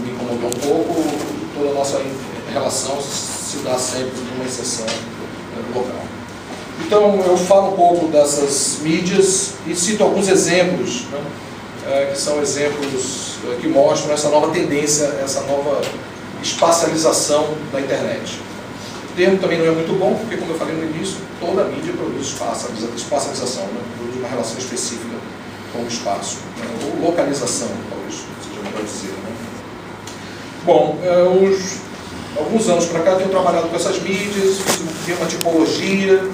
me incomodou um pouco, toda a nossa relação se dá sempre numa exceção local. Então, eu falo um pouco dessas mídias e cito alguns exemplos, né, que são exemplos que mostram essa nova tendência, essa nova espacialização da internet. O termo também não é muito bom, porque, como eu falei no início, toda a mídia produz espacialização, né, produz uma relação específica com o espaço, né, ou localização, talvez seja melhor dizer. Né. Bom, alguns anos para cá eu tenho trabalhado com essas mídias, fiz uma tipologia,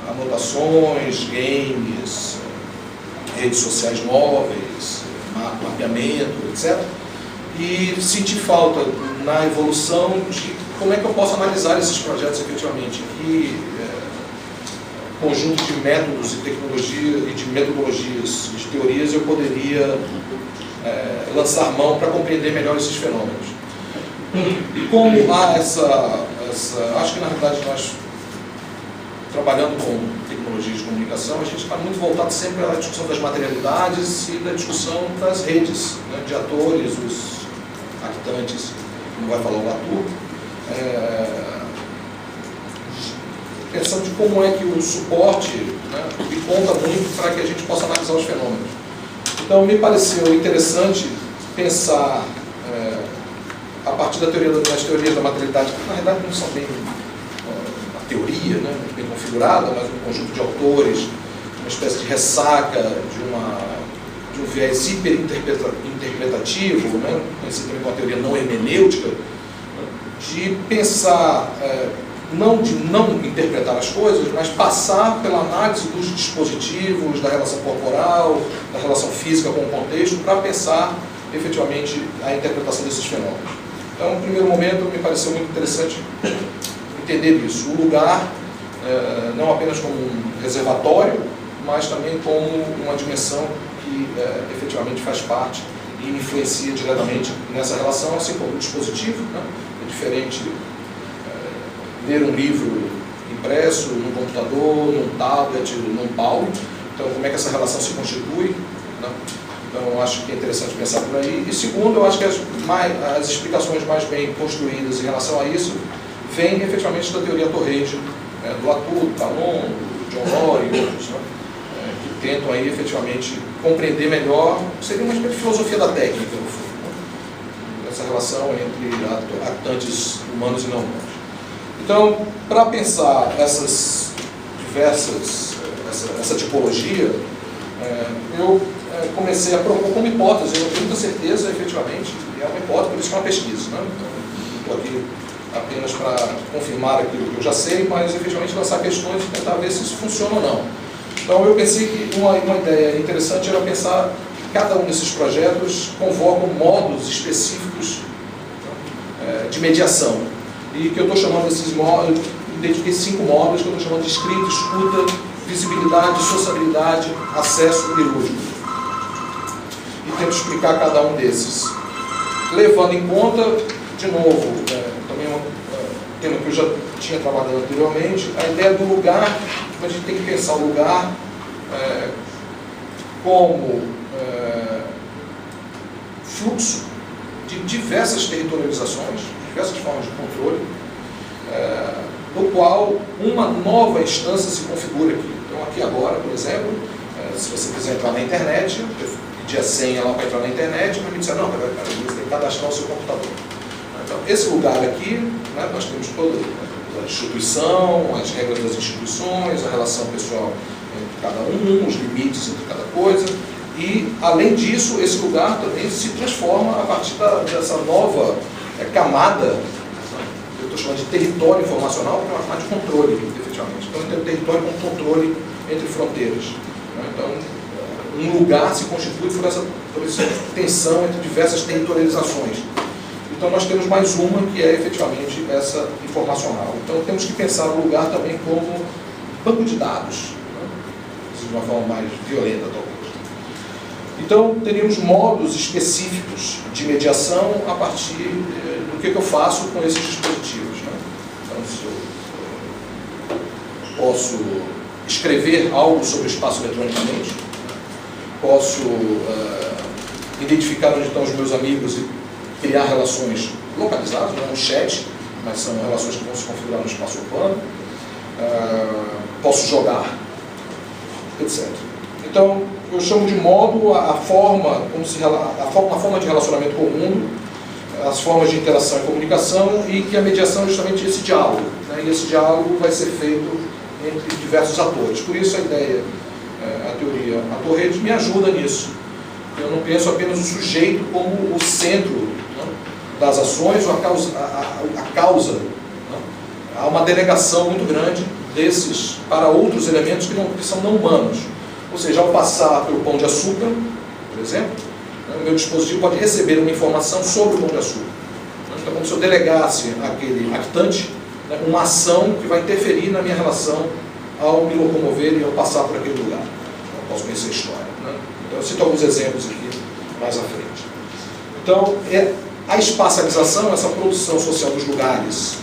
anotações, games, redes sociais móveis, mapeamento, etc. E senti falta na evolução de como é que eu posso analisar esses projetos efetivamente, que conjunto de métodos e tecnologia e de metodologias, de teorias eu poderia lançar mão para compreender melhor esses fenômenos. E como há acho que na realidade nós, trabalhando com tecnologias de comunicação, a gente está muito voltado sempre à discussão das materialidades e da discussão das redes, né, de atores, os actantes, não vai falar o ator, pensando de como é que o suporte, né, conta muito para que a gente possa analisar os fenômenos. Então, me pareceu interessante pensar a partir das teorias da materialidade, que na verdade não são bem uma teoria, né, bem configurada, mas um conjunto de autores, uma espécie de ressaca de um viés hiperinterpretativo, né, conhecido também como uma teoria não hermenêutica, de pensar, não de não interpretar as coisas, mas passar pela análise dos dispositivos, da relação corporal, da relação física com o contexto, para pensar efetivamente a interpretação desses fenômenos. Então, no primeiro momento, me pareceu muito interessante entender isso. O lugar, não apenas como um reservatório, mas também como uma dimensão que efetivamente faz parte e influencia diretamente nessa relação, assim como o dispositivo, né? É diferente ler um livro impresso, num computador, num tablet, num palmo. Então, como é que essa relação se constitui, né? Então, eu acho que é interessante pensar por aí. E segundo, eu acho que as explicações mais bem construídas em relação a isso vêm efetivamente da teoria Torrente, do Latour, do Talon, do John Locke e outros, né? Que tentam aí efetivamente compreender melhor, seria uma espécie de filosofia da técnica, no fundo, né? Essa relação entre actantes humanos e não humanos. Então, para pensar essa tipologia, eu comecei a propor como hipótese, eu tenho muita certeza, efetivamente, é uma hipótese, por isso que é uma pesquisa, né? Então, estou aqui apenas para confirmar aquilo que eu já sei, mas efetivamente lançar questões e tentar ver se isso funciona ou não. Então, eu pensei que uma ideia interessante era pensar que cada um desses projetos convocam modos específicos de mediação. E que eu estou chamando esses modos, identifiquei 5 modos que eu estou chamando de escrita, escuta, visibilidade, sociabilidade, acesso e lúdico. E tento explicar cada um desses. Levando em conta, de novo, também um tema que eu já tinha trabalhado anteriormente, a ideia do lugar, a gente tem que pensar o lugar como fluxo de diversas territorializações, diversas formas de controle, no qual uma nova instância se configura aqui. Então, aqui agora, por exemplo, se você quiser entrar na internet, eu pedir a senha lá para entrar na internet, mas me disser, não, você tem que cadastrar o seu computador. Então, esse lugar aqui, né, nós temos toda a instituição, as regras das instituições, a relação pessoal entre cada um, os limites entre cada coisa, e, além disso, esse lugar também se transforma a partir dessa nova camada, eu estou chamando de território informacional, que é uma camada de controle, efetivamente. Então, tem o território com controle entre fronteiras. Então, um lugar se constitui por essa tensão entre diversas territorializações. Então, nós temos mais uma, que é efetivamente essa informacional. Então, temos que pensar o lugar também como banco de dados, né? De uma forma mais violenta, talvez. Então, teríamos modos específicos de mediação a partir do que eu faço com esses dispositivos, né? Então, se eu posso escrever algo sobre o espaço eletronicamente, posso identificar onde estão os meus amigos e criar relações localizadas, não é um chat, mas são relações que vão se configurar no espaço urbano. Posso jogar, etc. Então, eu chamo de modo a forma de relacionamento com o mundo, as formas de interação e comunicação, e que a mediação é justamente esse diálogo, né? E esse diálogo vai ser feito entre diversos atores. Por isso a ideia, a teoria, a Torrede me ajuda nisso. Eu não penso apenas o sujeito como o centro, né, das ações ou a causa. Né? Há uma delegação muito grande desses para outros elementos que são não humanos. Ou seja, ao passar pelo pão de açúcar, por exemplo, né, o meu dispositivo pode receber uma informação sobre o pão de açúcar. Então, como se eu delegasse àquele actante, né, uma ação que vai interferir na minha relação ao me locomover e ao passar por aquele lugar. Eu posso conhecer a história. Né? Então, eu cito alguns exemplos aqui mais à frente. Então, a espacialização, essa produção social dos lugares.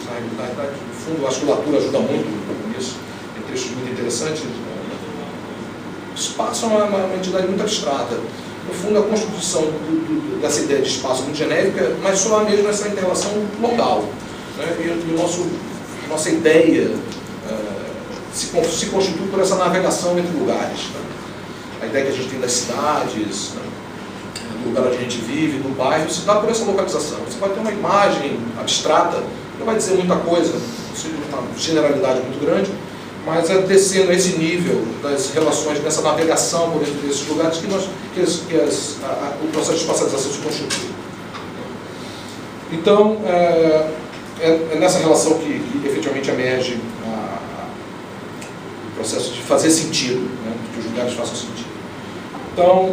No fundo, eu acho que o Latour ajuda muito nisso. Tem textos muito interessantes. O espaço é uma entidade muito abstrata. No fundo, a constituição dessa ideia de espaço muito genérica, mas só mesmo nessa interrelação local. Né? E nossa ideia se constitui por essa navegação entre lugares. Né? A ideia que a gente tem das cidades, né? Do lugar onde a gente vive, do bairro, se dá por essa localização. Você pode ter uma imagem abstrata, não vai dizer muita coisa, uma generalidade muito grande, mas é descendo esse nível das relações, dessa navegação por dentro desses lugares que o processo de espacialização se constitui. Então, é nessa relação que efetivamente emerge o processo de fazer sentido, né, que os lugares façam sentido. Então,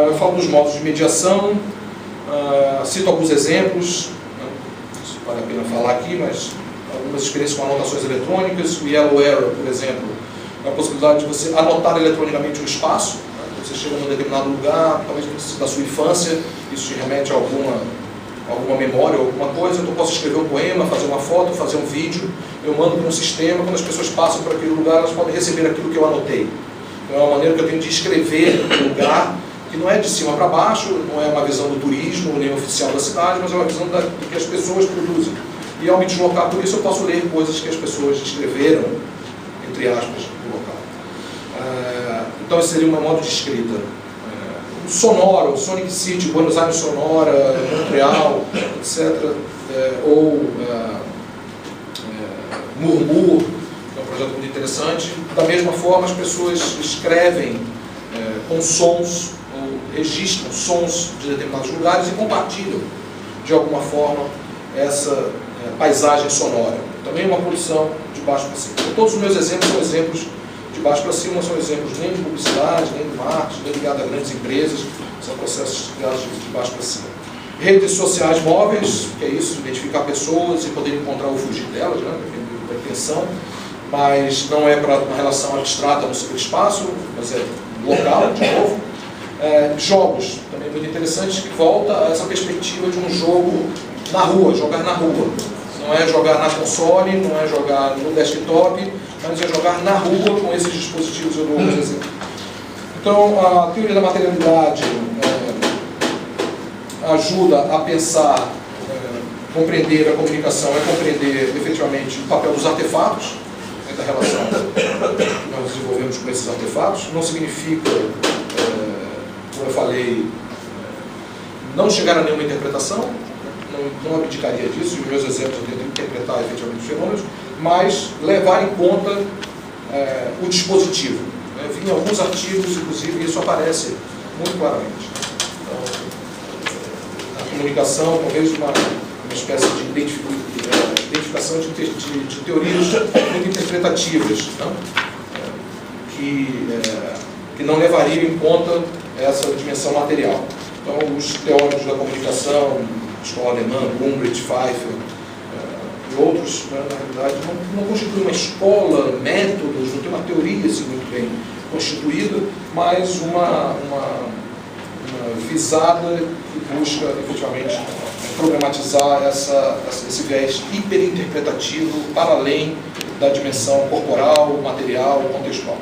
eu falo dos modos de mediação, cito alguns exemplos, né, isso vale a pena falar aqui, mas algumas experiências com anotações eletrônicas. O Yellow Arrow, por exemplo, é a possibilidade de você anotar eletronicamente um espaço. Né? Você chega num determinado lugar, talvez da sua infância, isso te remete a alguma memória, alguma coisa. Então eu posso escrever um poema, fazer uma foto, fazer um vídeo, eu mando para um sistema, quando as pessoas passam por aquele lugar, elas podem receber aquilo que eu anotei. Então é uma maneira que eu tenho de escrever um lugar que não é de cima para baixo, não é uma visão do turismo, nem oficial da cidade, mas é uma visão do que as pessoas produzem. E ao me deslocar por isso, eu posso ler coisas que as pessoas escreveram, entre aspas, no local. Então esse seria um modo de escrita. Sonoro, Sonic City, Buenos Aires Sonora, Montreal, etc. Ou Murmur, que é um projeto muito interessante. Da mesma forma, as pessoas escrevem com sons, ou registram sons de determinados lugares e compartilham, de alguma forma, essa paisagem sonora. Também uma produção de baixo para cima. Então, todos os meus exemplos são exemplos de baixo para cima, não são exemplos nem de publicidade, nem de marketing, nem ligados a grandes empresas, são processos ligados de baixo para cima. Redes sociais móveis, que é isso, identificar pessoas e poder encontrar ou fugir delas, né, dependendo da intenção, mas não é para uma relação abstrata no ciberespaço, mas é local, de novo. Jogos, também muito interessantes, que volta a essa perspectiva de um jogo na rua, jogar na rua. Não é jogar na console, não é jogar no desktop, mas é jogar na rua com esses dispositivos. Eu dou alguns exemplos. Então, a teoria da materialidade ajuda a pensar, compreender a comunicação, é compreender efetivamente o papel dos artefatos, da relação que nós desenvolvemos com esses artefatos. Não significa, como eu falei, não chegar a nenhuma interpretação, não abdicaria disso, e os meus exemplos eu tento interpretar efetivamente os fenômenos, mas levar em conta o dispositivo. Eu vi em alguns artigos, inclusive, isso aparece muito claramente. Então, a comunicação, talvez uma espécie de identificação de teorias muito interpretativas, não? Que não levariam em conta essa dimensão material. Então, os teóricos da comunicação, escola alemã, Gumbrich, Pfeiffer e outros, né, na realidade, não constituem uma escola, métodos, não tem uma teoria assim, muito bem constituída, mas uma visada que busca, efetivamente, problematizar esse viés hiperinterpretativo para além da dimensão corporal, material, contextual.